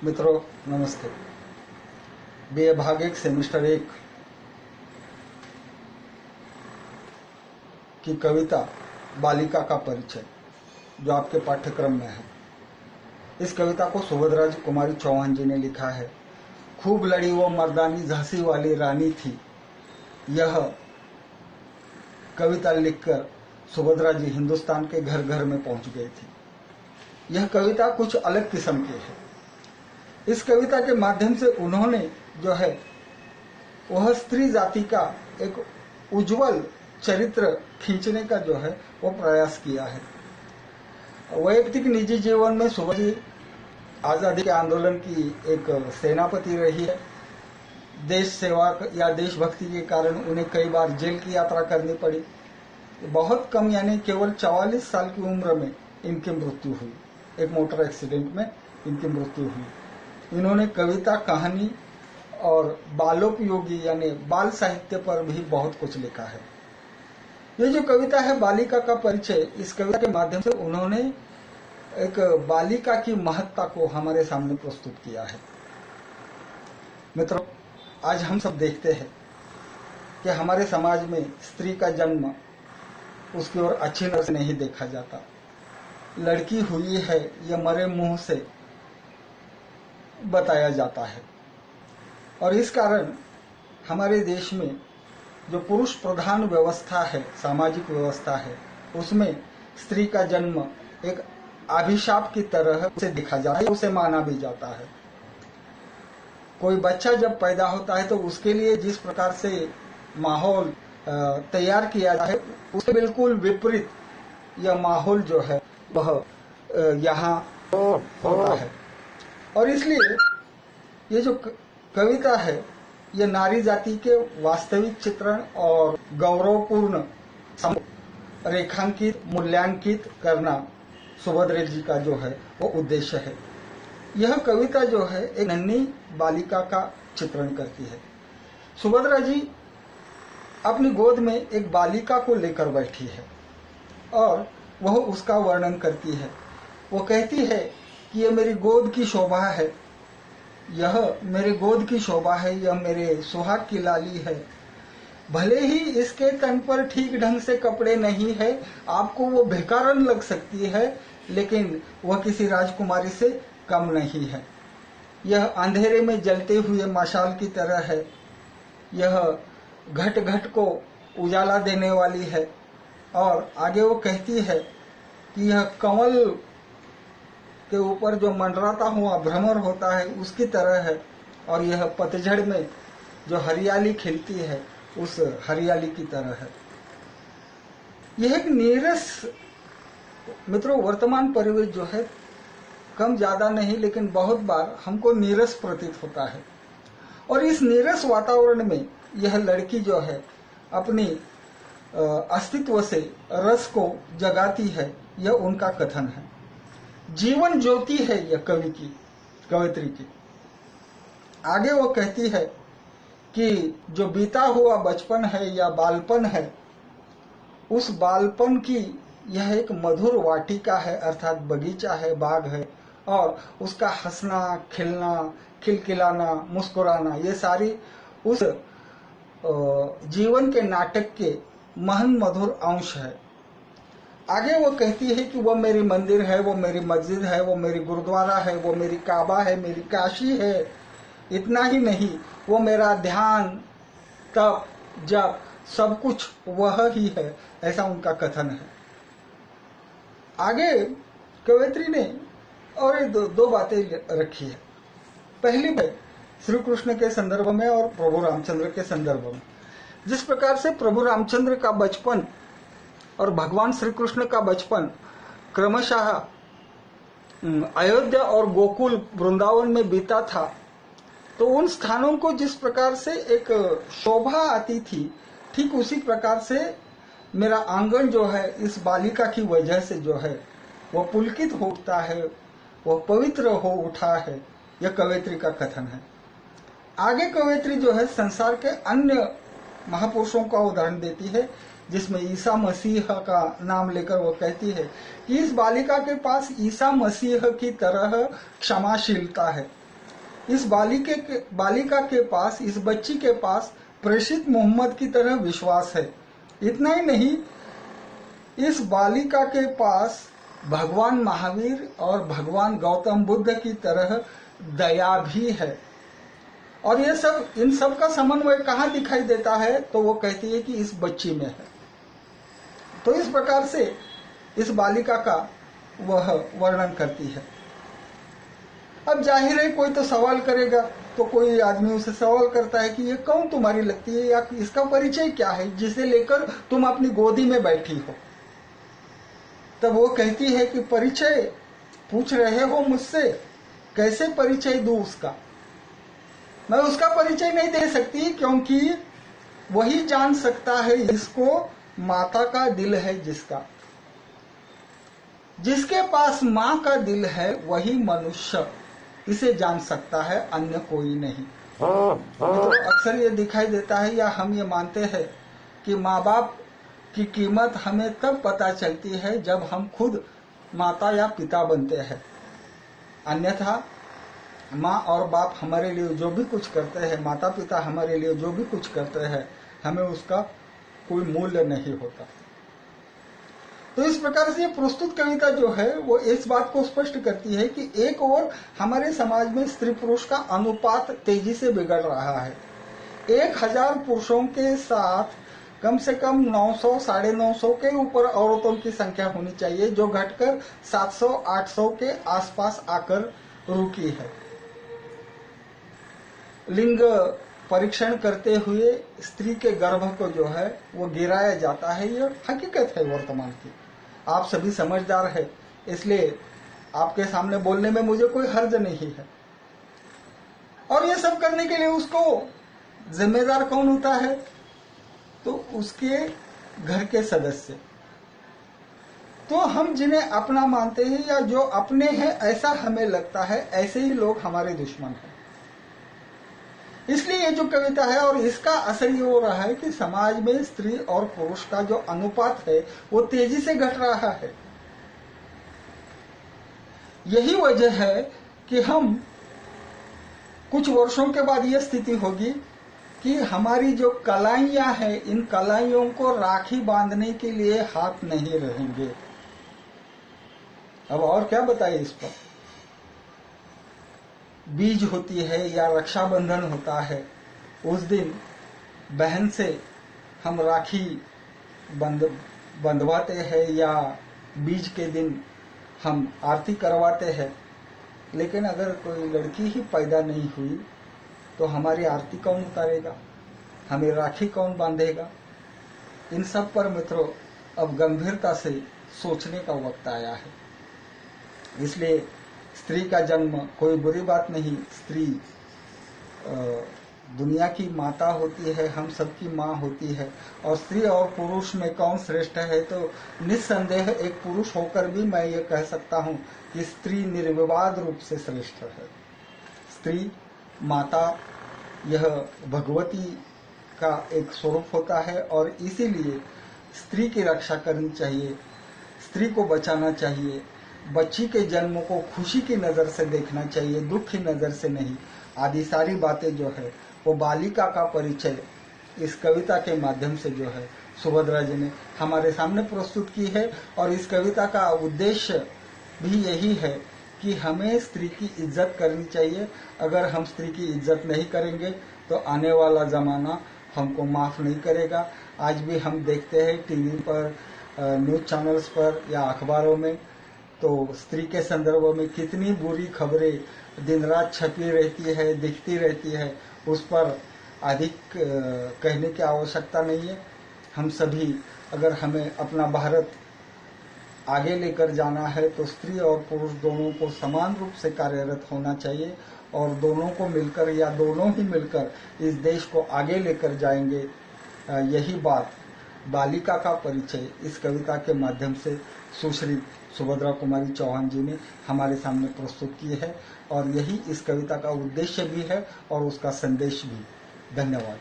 मित्रों नमस्ते। बीए भाग 1 सेमिस्टर 1 की कविता बालिका का परिचय जो आपके पाठ्यक्रम में है। इस कविता को सुभद्रा कुमारी चौहान जी ने लिखा है। खूब लड़ी वो मर्दानी झांसी वाली रानी थी। यह कविता लिखकर सुभद्रा जी हिंदुस्तान के घर घर में पहुंच गई थी। यह कविता कुछ अलग किस्म की है। इस कविता के माध्यम से उन्होंने जो है वह स्त्री जाति का एक उज्जवल चरित्र खींचने का जो है वो प्रयास किया है। वैयक्तिक निजी जीवन में सुभद्रा जी आजादी के आंदोलन की एक सेनापति रही है। देश सेवा या देशभक्ति के कारण उन्हें कई बार जेल की यात्रा करनी पड़ी। बहुत कम यानी केवल 44 साल की उम्र में इनकी मृत्यु हुई। एक मोटर एक्सीडेंट में इनकी मृत्यु हुई। इन्होंने कविता, कहानी और बालोपयोगी यानी बाल साहित्य पर भी बहुत कुछ लिखा है। ये जो कविता है बालिका का परिचय, इस कविता के माध्यम से उन्होंने एक बालिका की महत्ता को हमारे सामने प्रस्तुत किया है। मित्रों, आज हम सब देखते हैं कि हमारे समाज में स्त्री का जन्म उसकी ओर अच्छी नजर से नहीं देखा जाता। लड़की हुई है यह मरे मुंह से बताया जाता है और इस कारण हमारे देश में जो पुरुष प्रधान व्यवस्था है, सामाजिक व्यवस्था है, उसमें स्त्री का जन्म एक अभिशाप की तरह उसे देखा जाता है, उसे माना भी जाता है। कोई बच्चा जब पैदा होता है तो उसके लिए जिस प्रकार से माहौल तैयार किया जाता है उसके बिल्कुल विपरीत यह माहौल जो है वह यहाँ होता है। और इसलिए ये जो कविता है ये नारी जाति के वास्तविक चित्रण और गौरवपूर्ण रेखांकित मूल्यांकित करना सुभद्रा जी का जो है वो उद्देश्य है। यह कविता जो है एक नन्ही बालिका का चित्रण करती है। सुभद्रा जी अपनी गोद में एक बालिका को लेकर बैठी है और वह उसका वर्णन करती है। वो कहती है कि यह मेरी गोद की शोभा है, यह मेरे गोद की शोभा है, यह मेरे सुहाग की लाली है। भले ही इसके तन पर ठीक ढंग से कपड़े नहीं है, आपको वो बेकारन लग सकती है, लेकिन वह किसी राजकुमारी से कम नहीं है। यह अंधेरे में जलते हुए मशाल की तरह है। यह घट घट को उजाला देने वाली है। और आगे वो कहती है कि यह कमल के ऊपर जो मंडराता हुआ भ्रमर होता है उसकी तरह है और यह पतझड़ में जो हरियाली खिलती है उस हरियाली की तरह है। यह एक नीरस, मित्रों, वर्तमान परिवेश जो है कम ज्यादा नहीं लेकिन बहुत बार हमको नीरस प्रतीत होता है और इस नीरस वातावरण में यह लड़की जो है अपनी अस्तित्व से रस को जगाती है। यह उनका कथन है। जीवन ज्योति है यह कवित्री की। आगे वो कहती है कि जो बीता हुआ बचपन है या बालपन है, उस बालपन की यह एक मधुर वाटिका है, अर्थात बगीचा है, बाग है और उसका हंसना, खिलना, खिलखिलाना, मुस्कुराना, ये सारी उस जीवन के नाटक के महन मधुर अंश है। आगे वो कहती है कि वो मेरी मंदिर है, वो मेरी मस्जिद है, वो मेरी गुरुद्वारा है, वो मेरी काबा है, मेरी काशी है। इतना ही नहीं, वो मेरा ध्यान, तप, जप, सब कुछ वह ही है, ऐसा उनका कथन है। आगे कवयित्री ने और दो बातें रखी है। पहली बात श्री कृष्ण के संदर्भ में और प्रभु रामचंद्र के संदर्भ में। जिस प्रकार से प्रभु रामचंद्र का बचपन और भगवान श्री कृष्ण का बचपन क्रमशः अयोध्या और गोकुल वृंदावन में बीता था, तो उन स्थानों को जिस प्रकार से एक शोभा आती थी, ठीक उसी प्रकार से मेरा आंगन जो है इस बालिका की वजह से जो है वह पुलकित हो उठता है, वह पवित्र हो उठा है। यह कवयित्री का कथन है। आगे कवयित्री जो है संसार के अन्य महापुरुषों का उदाहरण देती है, जिसमें ईसा मसीह का नाम लेकर वो कहती है कि इस बालिका के पास ईसा मसीह की तरह क्षमाशीलता है। इस बालिका के पास, इस बच्ची के पास प्रेषित मोहम्मद की तरह विश्वास है। इतना ही नहीं, इस बालिका के पास भगवान महावीर और भगवान गौतम बुद्ध की तरह दया भी है। और ये सब, इन सब का समन्वय कहाँ दिखाई देता है? तो वो कहती है कि इस बच्ची में है। तो इस प्रकार से इस बालिका का वह वर्णन करती है। अब जाहिर है कोई तो सवाल करेगा, तो कोई आदमी उसे सवाल करता है कि ये कौन तुम्हारी लगती है, या इसका परिचय क्या है जिसे लेकर तुम अपनी गोदी में बैठी हो? तब वो कहती है कि परिचय पूछ रहे हो मुझसे, कैसे परिचय दूं उसका? मैं उसका परिचय नहीं दे सकती, क्योंकि वही जान सकता है इसको माता का दिल है। जिसके पास माँ का दिल है वही मनुष्य इसे जान सकता है, अन्य कोई नहीं। तो अक्सर ये दिखाई देता है, या हम ये मानते हैं कि माँ बाप की कीमत हमें तब पता चलती है जब हम खुद माता या पिता बनते हैं। अन्यथा माँ और बाप हमारे लिए जो भी कुछ करते हैं, माता पिता हमारे लिए जो भी कुछ करते हैं, हमें उसका कोई मूल्य नहीं होता। तो इस प्रकार से प्रस्तुत कविता जो है वो इस बात को स्पष्ट करती है कि एक ओर हमारे समाज में स्त्री पुरुष का अनुपात तेजी से बिगड़ रहा है। 1000 पुरुषों के साथ कम से कम 900, 950 के ऊपर औरतों की संख्या होनी चाहिए, जो घटकर 700, 800 के आसपास आकर रुकी है। लिंग परीक्षण करते हुए स्त्री के गर्भ को जो है वो गिराया जाता है। ये हकीकत है वर्तमान की। आप सभी समझदार है, इसलिए आपके सामने बोलने में मुझे कोई हर्ज नहीं है। और ये सब करने के लिए उसको जिम्मेदार कौन होता है? तो उसके घर के सदस्य। तो हम जिन्हें अपना मानते हैं या जो अपने हैं ऐसा हमें लगता है, ऐसे ही लोग हमारे दुश्मन हैं। इसलिए ये जो कविता है, और इसका असर ये हो रहा है कि समाज में स्त्री और पुरुष का जो अनुपात है वो तेजी से घट रहा है। यही वजह है कि हम कुछ वर्षों के बाद ये स्थिति होगी कि हमारी जो कलाइयां हैं, इन कलाइयों को राखी बांधने के लिए हाथ नहीं रहेंगे। अब और क्या बताए इस पर? बीज होती है या रक्षाबंधन होता है, उस दिन बहन से हम राखी बंधवाते हैं, या बीज के दिन हम आरती करवाते हैं। लेकिन अगर कोई लड़की ही पैदा नहीं हुई तो हमारी आरती कौन उतारेगा, हमें राखी कौन बांधेगा? इन सब पर मित्रों अब गंभीरता से सोचने का वक्त आया है। इसलिए स्त्री का जन्म कोई बुरी बात नहीं। स्त्री दुनिया की माता होती है, हम सबकी माँ होती है। और स्त्री और पुरुष में कौन श्रेष्ठ है? तो निस्संदेह एक पुरुष होकर भी मैं ये कह सकता हूँ कि स्त्री निर्विवाद रूप से श्रेष्ठ है। स्त्री माता, यह भगवती का एक स्वरूप होता है, और इसीलिए स्त्री की रक्षा करनी चाहिए, स्त्री को बचाना चाहिए। बच्ची के जन्म को खुशी की नजर से देखना चाहिए, दुख की नजर से नहीं। आदि सारी बातें जो है वो बालिका का परिचय इस कविता के माध्यम से जो है सुभद्रा जी ने हमारे सामने प्रस्तुत की है। और इस कविता का उद्देश्य भी यही है कि हमें स्त्री की इज्जत करनी चाहिए। अगर हम स्त्री की इज्जत नहीं करेंगे तो आने वाला जमाना हमको माफ नहीं करेगा। आज भी हम देखते हैं टीवी पर, न्यूज चैनल्स पर या अखबारों में, तो स्त्री के संदर्भ में कितनी बुरी खबरें दिन रात छपी रहती है, दिखती रहती है। उस पर अधिक कहने की आवश्यकता नहीं है। हम सभी, अगर हमें अपना भारत आगे लेकर जाना है तो स्त्री और पुरुष दोनों को समान रूप से कार्यरत होना चाहिए, और दोनों को मिलकर या दोनों ही मिलकर इस देश को आगे लेकर जाएंगे। यही बात बालिका का परिचय इस कविता के माध्यम से सुश्री सुभद्रा कुमारी चौहान जी ने हमारे सामने प्रस्तुत की है, और यही इस कविता का उद्देश्य भी है और उसका संदेश भी। धन्यवाद।